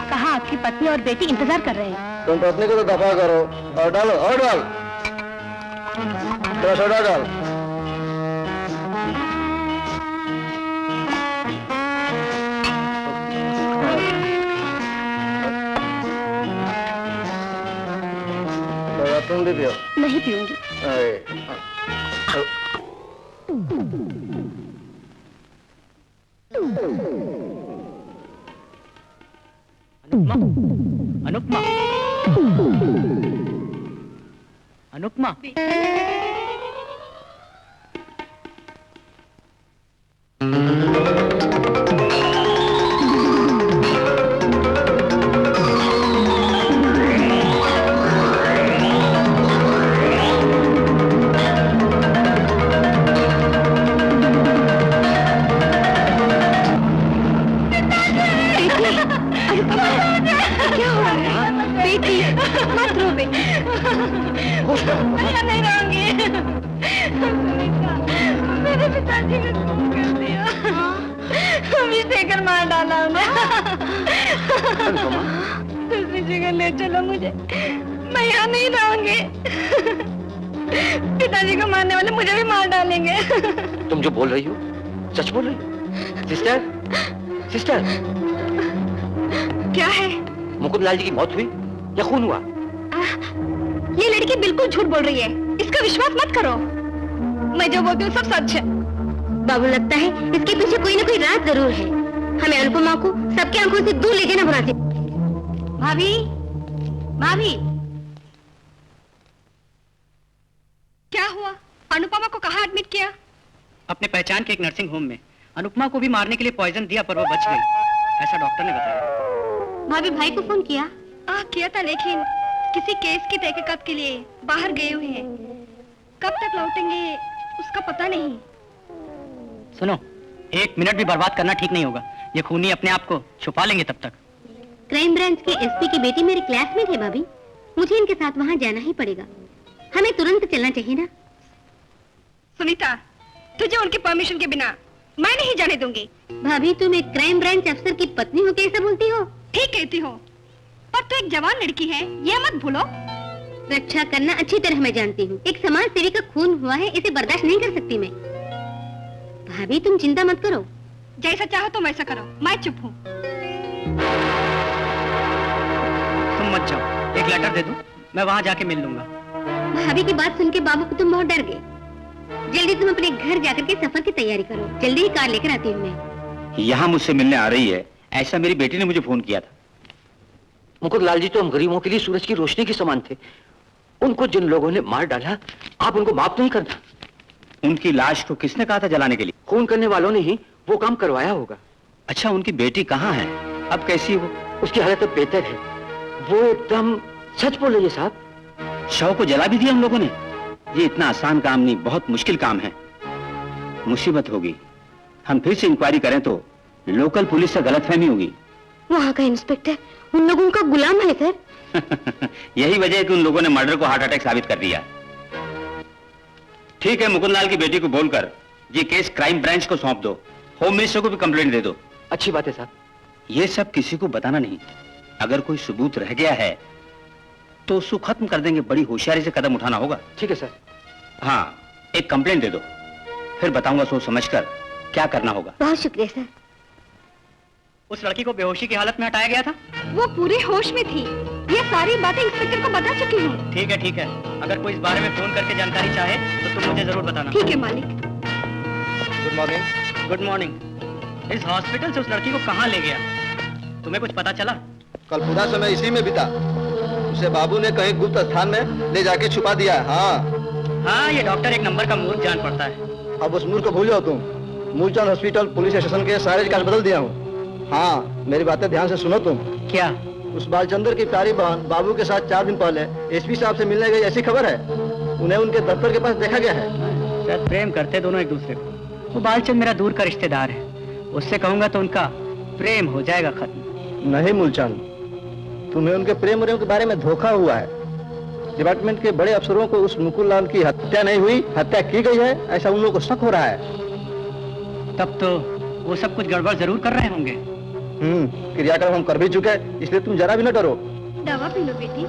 कहा आपकी पत्नी और बेटी इंतजार कर रहे हैं। तुम पत्नी को तो दफा करो और डालो और डाल। थोड़ा सोडा डाल। थोड़ा तुम भी पियो। नहीं पीऊंगी। अनुपमा, अनुपमा, क्या हो रहा है? बेटी, मत रो बेटी। नहीं रहूंगी। मेरे पिताजी ने खून कर दिया। विष देकर मार डाला उन्हें। दूसरी जगह ले चलो मुझे, मैं यहाँ नहीं रहूंगी। पिताजी को मारने वाले मुझे भी मार डालेंगे। तुम जो बोल रही हो सच बोल रही हो? सिस्टर, सिस्टर, क्या है? मुकुंद लाल जी की मौत हुई या खून हुआ? ये लड़की बिल्कुल झूठ बोल रही है, इसका विश्वास मत करो। मैं जो बोलती हूँ सब सच है। बाबू, लगता है इसके पीछे कोई ना कोई राज जरूर है। हमें अनुपमा को सबके आंखों से दूर ले जाना बनाते। भाभी, भाभी, क्या हुआ? अनुपमा को कहाँ एडमिट किया? अपने पहचान के एक नर्सिंग होम में। अनुपमा को भी मारने के लिए पॉइजन दिया पर वो बच गई, ऐसा डॉक्टर ने बताया। भाभी, भाई को फोन किया? किया था, लेकिन किसी केस की तहकीकात के लिए बाहर गए हुए हैं। कब तक लौटेंगे उसका पता नहीं। सुनो, 1 मिनट भी बर्बाद करना ठीक नहीं होगा। ये खूनी अपने आप को छुपा लेंगे तब तक। क्राइम ब्रांच के एसपी की बेटी मेरी क्लासमेट है भाभी। मुझे इनके साथ वहाँ जाना ही पड़ेगा। हमें तुरंत चलना चाहिए ना। सुनीता, तुझे उनकी परमिशन के बिना मैं नहीं जाने दूंगी। भाभी, तुम एक क्राइम ब्रांच अफसर की पत्नी हो कैसे बोलती हो? ठीक कहती हो, पर तू एक जवान लड़की है, ये मत भूलो। रक्षा करना अच्छी तरह मैं जानती हूँ। एक समाज सेवी का खून हुआ है, इसे बर्दाश्त नहीं कर सकती मैं। भाभी, तुम चिंता मत करो। जैसा चाहो तुम वैसा करो, मैं चुप हूँ। तुम मत जाओ, एक लेटर दे दो, मैं वहाँ जाके मिल लूंगा। भाभी की बात सुन के बाबू को तुम बहुत डर गए। जल्दी तुम अपने घर जाकर के सफर की तैयारी करो। जल्दी ही कार लेकर आती हूँ मैं। यहाँ मुझसे मिलने आ रही है, ऐसा मेरी बेटी ने मुझे फोन किया था। मुकुंद लाल जी तो हम गरीबों के लिए सूरज की रोशनी के समान थे। उनको जिन लोगों ने मार डाला, आप उनको माफ नहीं करना। उनकी लाश को किसने कहा था जलाने के लिए? खून करने वालों ने ही वो काम करवाया होगा। अच्छा, उनकी बेटी कहाँ है? अब कैसी है वो? उसकी हालत अब बेहतर है। वो एकदम सच बोल रही है साहब। शव को जला भी दिया हम लोगों ने। ये इतना आसान काम नहीं, बहुत मुश्किल काम है। मुसीबत होगी। हम फिर से इंक्वायरी करें तो लोकल पुलिस से गलतफहमी होगी। वहाँ का इंस्पेक्टर उन लोगों का गुलाम है सर। यही वजह है कि उन लोगों ने मर्डर को हार्ट अटैक साबित कर दिया। ठीक है, मुकुंदलाल की बेटी को बोलकर ये केस क्राइम ब्रांच को सौंप दो। होम मिनिस्टर को भी कंप्लेंट दे दो। अच्छी बात है साहब। ये सब किसी को बताना नहीं। अगर कोई सबूत रह गया है तो उसको खत्म कर देंगे। बड़ी होशियारी से कदम उठाना होगा। ठीक है सर। हाँ, एक कंप्लेंट दे दो, फिर बताऊंगा सोच समझकर क्या करना होगा। बहुत शुक्रिया सर। उस लड़की को बेहोशी की हालत में हटाया गया था? वो पूरे होश में थी। ये सारी बातें इंस्पेक्टर को बता चुकी हूँ। ठीक है ठीक है, अगर कोई इस बारे में फोन करके जानकारी चाहे तो तुम मुझे जरूर बताना। ठीक है मालिक। Good morning. Good morning. इस हॉस्पिटल से उस लड़की को कहाँ ले गया, तुम्हें कुछ पता चला? कल पूरा समय इसी में बीता। उसे बाबू ने कहीं गुप्त स्थान में ले जाके छुपा दिया है। हाँ, ये डॉक्टर एक नंबर का मूर्ख जान पड़ता है। अब उस मूर्ख को भूल जाओ तुम। मूलचंद हॉस्पिटल पुलिस स्टेशन के सारे रिकॉर्ड बदल दिया हूँ। हाँ, मेरी बातें ध्यान से सुनो तुम। क्या? उस बालचंद्र की प्यारी बहन बाबू के साथ 4 दिन पहले एसपी साहब से मिलने गई, ऐसी खबर है। उन्हें उनके दफ्तर के पास देखा गया है। शायद प्रेम करते दोनों एक दूसरे को। वो बालचंद मेरा दूर का रिश्तेदार है, उससे कहूंगा तो उनका प्रेम हो जाएगा खत्म। नहीं मूलचंद, तुम्हें उनके प्रेम के बारे में धोखा हुआ है। डिपार्टमेंट के बड़े अफसरों को उस मुकुंदलाल की हत्या नहीं हुई, हत्या की गई है, ऐसा उन लोगों को शक हो रहा है। तब तो वो सब कुछ गड़बड़ जरूर कर रहे होंगे। क्रियाक्रम हम कर भी चुके, इसलिए तुम जरा भी न डरो। दवा पी लो बेटी।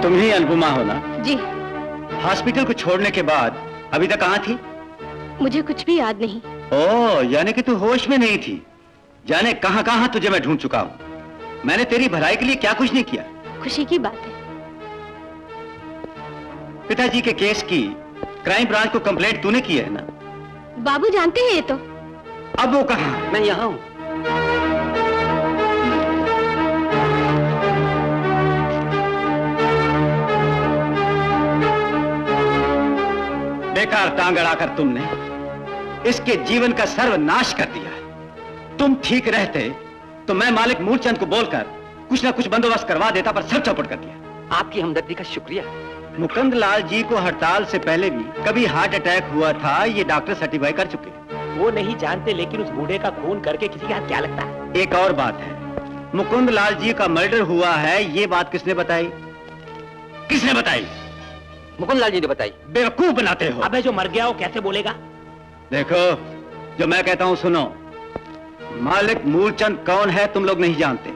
तुम ही अनुपमा हो ना? जी। हॉस्पिटल को छोड़ने के बाद अभी तक कहाँ थी? मुझे कुछ भी याद नहीं। ओह, यानी कि तू होश में नहीं थी। जाने कहाँ कहाँ तुझे मैं ढूंढ चुका हूँ। मैंने तेरी भलाई के लिए क्या कुछ नहीं किया। खुशी की बात है। पिताजी के केस की क्राइम ब्रांच को कंप्लेंट तूने की है ना? बाबू जानते हैं ये तो। अब वो कहाँ? मैं यहाँ हूँ। बेकार टांग अड़ाकर तुमने इसके जीवन का सर्वनाश कर दिया। तुम ठीक रहते तो मैं मालिक मूलचंद को बोलकर कुछ ना कुछ बंदोबस्त करवा देता, पर सब चौपट कर दिया। आपकी हमदर्दी का शुक्रिया। मुकुंदलाल जी को हड़ताल से पहले भी कभी हार्ट अटैक हुआ था, ये डॉक्टर सर्टिफाई कर चुके। वो नहीं जानते, लेकिन उस बूढ़े का खून करके किसी का क्या लगता है? एक और बात है, मुकुंदलाल जी का मर्डर हुआ है, ये बात किसने बताई? किसने बताई? मुकुंदलाल जी ने बताई। बेवकूफ बनाते हो। अबे जो मर गया वो कैसे बोलेगा? देखो, जो मैं कहता हूं सुनो। मालिक मूलचंद कौन है तुम लोग नहीं जानते।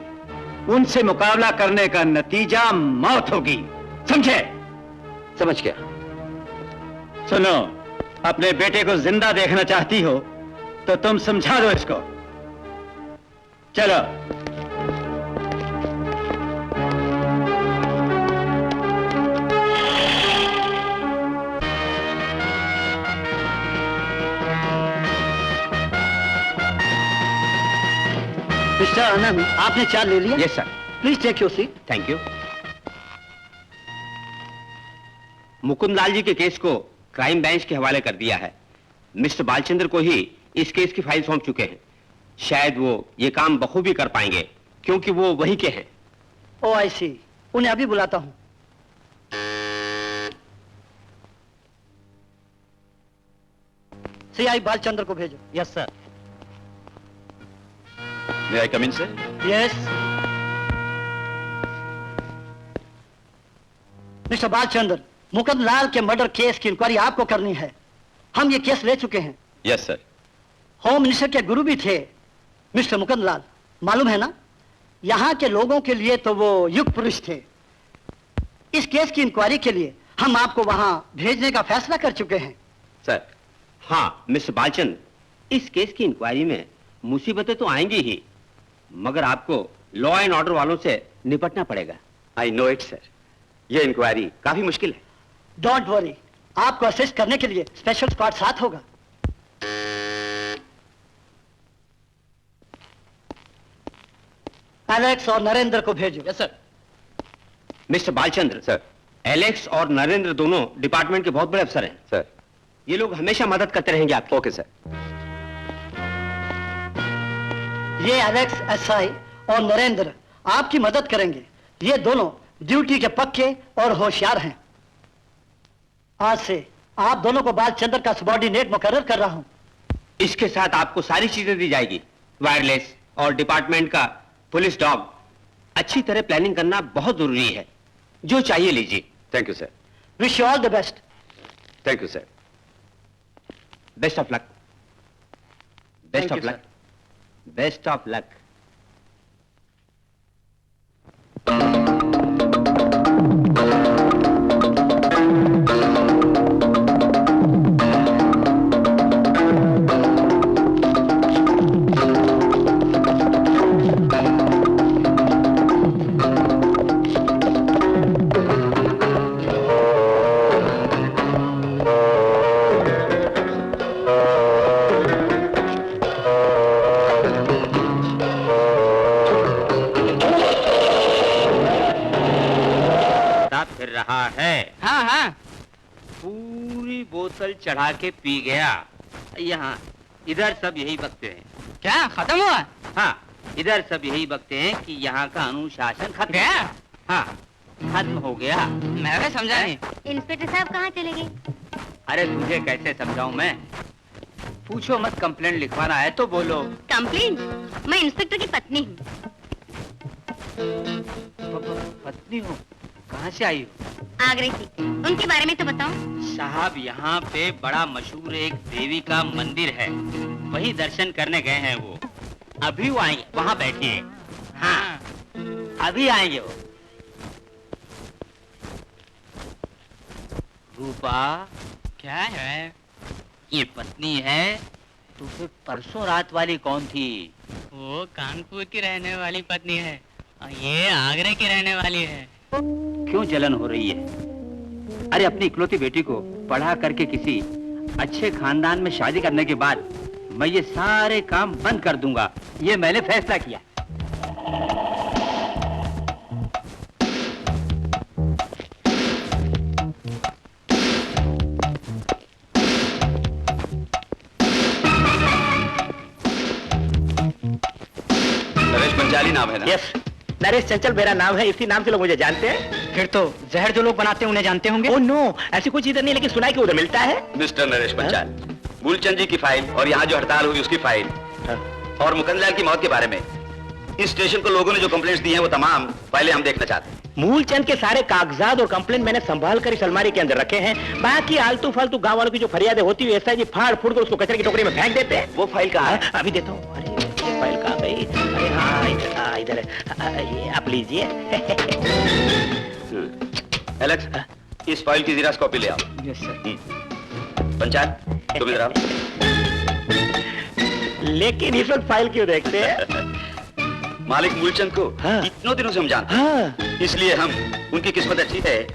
उनसे मुकाबला करने का नतीजा मौत होगी, समझे? समझ गया। सुनो, अपने बेटे को जिंदा देखना चाहती हो तो तुम समझा दो इसको। चलो। मिस्टर आनंद, आपने चाय ले लिया? Yes sir. Please take your seat. Thank you. Mukundlal ji के केस को क्राइम ब्रांच के हवाले कर दिया है। मिस्टर बालचंद्र को ही इस केस की फाइल सौंप चुके हैं। शायद वो ये काम बखूबी कर पाएंगे क्योंकि वो वहीं के हैं। ओह आई सी, उन्हें अभी बुलाता हूँ। सीआई बालचंद्र को भेजो। Yes sir. May I come in, sir? Yes. Mister Balachandra, Mukundlal के मर्डर केस की इंक्वायरी आपको करनी है। हम ये केस ले चुके हैं। Yes sir. होम मिनिस्टर के गुरु भी थे मिस्टर मुकुंदलाल, मालूम है ना? यहाँ के लोगों के लिए तो वो युग पुरुष थे। इस केस की इंक्वायरी के लिए हम आपको वहां भेजने का फैसला कर चुके हैं। सर, हाँ मिस्टर बालचंद, इस केस की इंक्वायरी में मुसीबतें तो आएंगी ही, मगर आपको लॉ एंड ऑर्डर वालों से निपटना पड़ेगा। I know it sir. यह इंक्वायरी काफी मुश्किल है। डोंट वरी, आपको असिस्ट करने के लिए स्पेशल स्क्वाड साथ होगा। एलेक्स और नरेंद्र को भेजो। Yes sir. Mister Balachandra sir, Alex और नरेंद्र दोनों डिपार्टमेंट के बहुत बड़े अफसर हैं। सर। ये लोग हमेशा मदद करते रहेंगे आपकी। Okay sir. ये एलेक्स एसआई और नरेंद्र आपकी मदद करेंगे। ये दोनों ड्यूटी के पक्के और होशियार हैं। आज से आप दोनों को बालचंद्र का सबॉर्डिनेट मुकर्रर कर रहा हूं। इसके साथ आपको सारी चीजें दी जाएगी, वायरलेस और डिपार्टमेंट का पुलिस डॉग। अच्छी तरह प्लानिंग करना बहुत जरूरी है। जो चाहिए लीजिए। Thank you sir. Wish you all the best. Thank you sir. Best of luck. Best of luck. Best of luck. फिर रहा है। हाँ हाँ। पूरी बोतल चढ़ा के पी गया। यहाँ इधर सब यही बकते हैं। क्या खत्म हुआ? हाँ, इधर सब यही बकते हैं कि यहाँ का अनुशासन खत्म गया? हाँ, खत्म हो गया। मैं भी समझा नहीं। इंस्पेक्टर साहब कहाँ चले गए? अरे तुझे कैसे समझाऊं मैं? पूछो मत, कंप्लेंट लिखवाना है तो बोलो। कंप्लेंट? मैं इंस्पेक्टर की पत्नी हूँ। पत्नी हो? कहाँ से आई हो? आगरे से। उनके बारे में तो बताओ। साहब, यहाँ पे बड़ा मशहूर एक देवी का मंदिर है, वही दर्शन करने गए हैं वो। अभी वो आएंगे, वहाँ बैठिए। हाँ, अभी आएंगे वो। रूपा, क्या है? ये पत्नी है। तो फिर परसों रात वाली कौन थी? वो कानपुर की रहने वाली पत्नी है और ये आगरे की रहने वाली है। क्यों जलन हो रही है? अरे अपनी इकलौती बेटी को पढ़ा करके किसी अच्छे खानदान में शादी करने के बाद मैं ये सारे काम बंद कर दूंगा, ये मैंने फैसला किया। नरेश पंचाली नाम है ना? यस, नरेश चंचल मेरा नाम है। इसी नाम से लोग मुझे जानते हैं। फिर तो जहर जो लोग बनाते हैं उन्हें जानते होंगे। ओह नो, ऐसी कोई चीज नहीं, लेकिन सुना है कि उधर मिलता है। मिस्टर नरेश पंचाल, मूलचंद जी की फाइल और यहाँ जो हड़ताल हुई उसकी फाइल और मुकंदलाल की मौत के बारे में इस स्टेशन को लोगों ने जो कंप्लेंट्स दी हैं वो तमाम फाइलें हम देखना चाहते हैं। मूलचंद के सारे कागजात और कंप्लेंट मैंने संभाल कर इस अलमारी के अंदर रखे हैं। बाकी आलतू फालतू गांव वालों की जो फरियादें होती है, ऐसा जी फाड़ फूड़ कर उसको कचरे की टोकरी में फेंक देते हैं। वो फाइल कहाँ है? अभी देता हूँ। अरे ये फाइल कहाँ गई? अरे हाँ, इधर ये आप लीजिए। एलेक्स, इस फाइल की जीरास कॉपी ले आओ। Yes sir. पंचाल, तुम इधर आओ। लेकिन इस वक्त फाइल क्यों देखते हैं? मालिक मूलचंद को इतनों दिनों से हम जानते हैं, इसलिए हम उनकी किस्मत अच्छी है,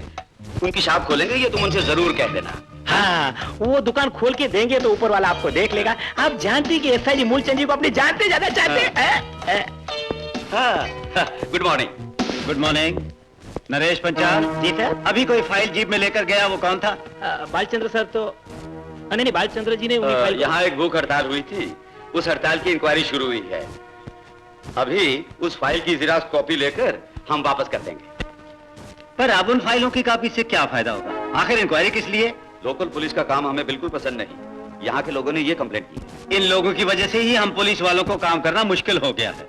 उनकी शॉप खोलेंगे, ये तुम उनसे जरूर कह देना। हाँ, वो दुकान खोल के देंगे तो ऊपर वाला आपको देख लेगा। आप जानती कि एसआई जी मूलचंद जी को अपनी जान से ज्यादा चाहते हैं। Good morning. Good morning. Naresh Panchal ji sir. अभी कोई फाइल जीप में लेकर गया, वो कौन था? बालचंद्र सर तो नहीं, बालचंद्र जी ने वही फाइल। यहाँ एक भूख हड़ताल हुई थी, उस हड़ताल की इंक्वायरी शुरू हुई है। अभी उस फाइल की जीरास कॉपी लेकर हम वापस कर देंगे। पर अब उन फाइलों की कॉपी से क्या फायदा होगा? आखिर इंक्वायरी किस लिए? लोकल पुलिस का काम हमें बिल्कुल पसंद नहीं। यहाँ के लोगों ने ये कंप्लेंट की। इन लोगों की वजह से ही हम पुलिस वालों को काम करना मुश्किल हो गया है।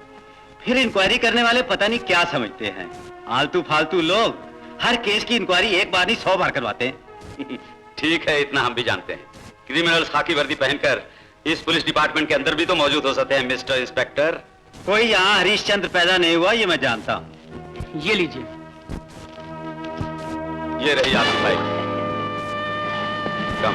फिर इंक्वायरी करने वाले पता नहीं क्या समझते हैं। आलतू फालतू लोग हर केस की इंक्वायरी एक बार नहीं 100 बार करवाते हैं। ठीक है, इतना हम भी जानते हैं। क्रिमिनल्स खाकी वर्दी पहनकर इस पुलिस डिपार्टमेंट के अंदर भी तो मौजूद हो सकते हैं मिस्टर इंस्पेक्टर। कोई यहाँ हरीशचंद्र पैदा नहीं हुआ, ये मैं जानता हूँ। ये लीजिए। ये रही आपकी फाइल। कम।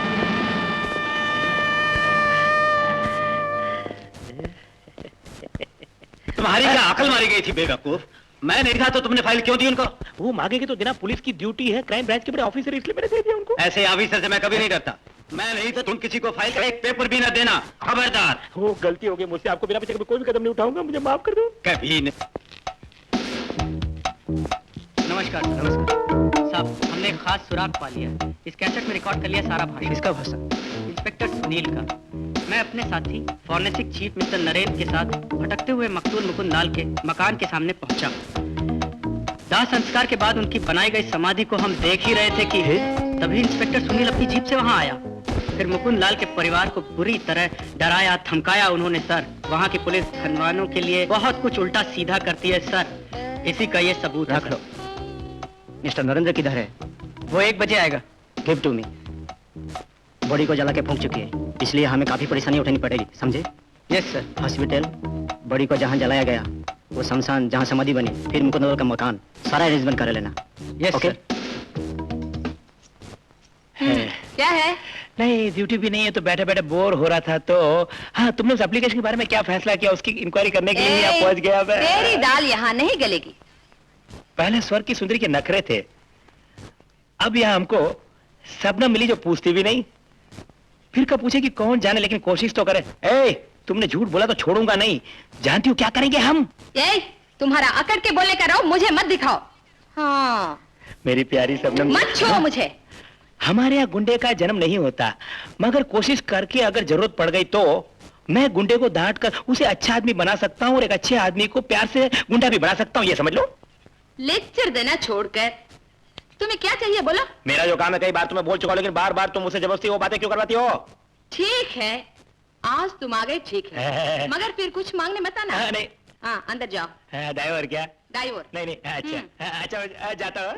तुम्हारी क्या अकल मारी गई थी बेवकूफ? मैं नहीं था तो तुमने फाइल क्यों दी उनको? वो मांगेंगे तो देना, पुलिस की ड्यूटी है, क्राइम ब्रांच के बड़े ऑफिसर, इसलिए मैंने दे दिया उनको। ऐसे ऑफिसर से मैं कभी नहीं डरता। मैं नहीं तो तुम किसी को फाइल का एक पेपर भी न देना, खबरदार। वो गलती हो गई मुझसे, आपको बिना पूछे कोई भी कदम नहीं उठाऊंगा, मुझे माफ कर दो। कभी नहीं। नमस्कार। नमस्कार साहब, हमने एक खास सुराग पा लिया। इस कैसेट में रिकॉर्ड कर लिया सारा भाषण। किसका भाषण? इंस्पेक्टर सुनील का। मैं अपने साथी फॉरेंसिक चीफ मिस्टर नरेंद्र के साथ भटकते हुए मकतूल मुकुंद लाल के मकान के सामने पहुंचा। दाह संस्कार के बाद उनकी बनाई गई समाधि को हम देख ही रहे थे कि तभी इंस्पेक्टर सुनील अपनी जीप से वहां आया। फिर मुकुंद लाल के परिवार को बुरी तरह डराया, धमकाया उन्होंने सर। वहां की पुलिस धनवानों के लिए बहुत कुछ उल्टा सीधा करती है सर। इसी का ये सबूत है। मिस्टर नरेंद्र किधर है? वो 1 बजे आएगा। Give to me. बॉडी को जला के फूंक चुकी है, इसलिए हमें काफी परेशानी उठानी पड़ेगी, समझे? Yes sir. हॉस्पिटल, बॉडी को जहाँ जलाया गया, वो शमशान जहाँ समाधि बनी, फिर मुकुंद का मकान, सारा अरेंजमेंट कर लेना। Yes okay. क्या है? नहीं, ड्यूटी भी नहीं है तो बैठे बैठे बोर हो रहा था। तो हाँ, तुमने उस एप्लीकेशन के बारे में क्या फैसला किया? उसकी इंक्वायरी करने के लिए यहाँ पहुंच गया मैं। तेरी दाल यहाँ नहीं गलेगी। पहले स्वर्ग की सुंदरी के नखरे थे, अब यहाँ हमको सबना मिली जो पूछती भी नहीं। फिर कब पूछे कि कौन जाने, लेकिन कोशिश तो करे। ए, तुमने झूठ बोला तो छोड़ूंगा नहीं। जानती हो क्या करेंगे हम? तुम्हारा अकड़ के बोलने का रहो, मुझे मत दिखाओ। हाँ, मेरी प्यारी सबनम, मत छुओ मुझे। हमारे यहाँ गुंडे का जन्म नहीं होता, मगर कोशिश करके अगर जरूरत पड़ गई तो मैं गुंडे को डांट कर उसे अच्छा आदमी बना सकता हूँ और एक अच्छे आदमी को प्यार से गुंडा भी बना सकता हूँ, ये समझ लो। लेक्चर देना छोड़कर तुम्हें क्या चाहिए बोलो? मेरा जो काम है कई बार तुम्हें बोल चुका हूं, लेकिन बार बार तुम मुझसे जबरदस्ती वो बातें क्यों करवाती हो? ठीक है, आज तुम आ गए, ठीक है, मगर फिर कुछ मांगने मत आना। नहीं। हाँ, अंदर जाओ। ड्राइवर क्या? ड्राइवर नहीं, अच्छा जाता हूँ।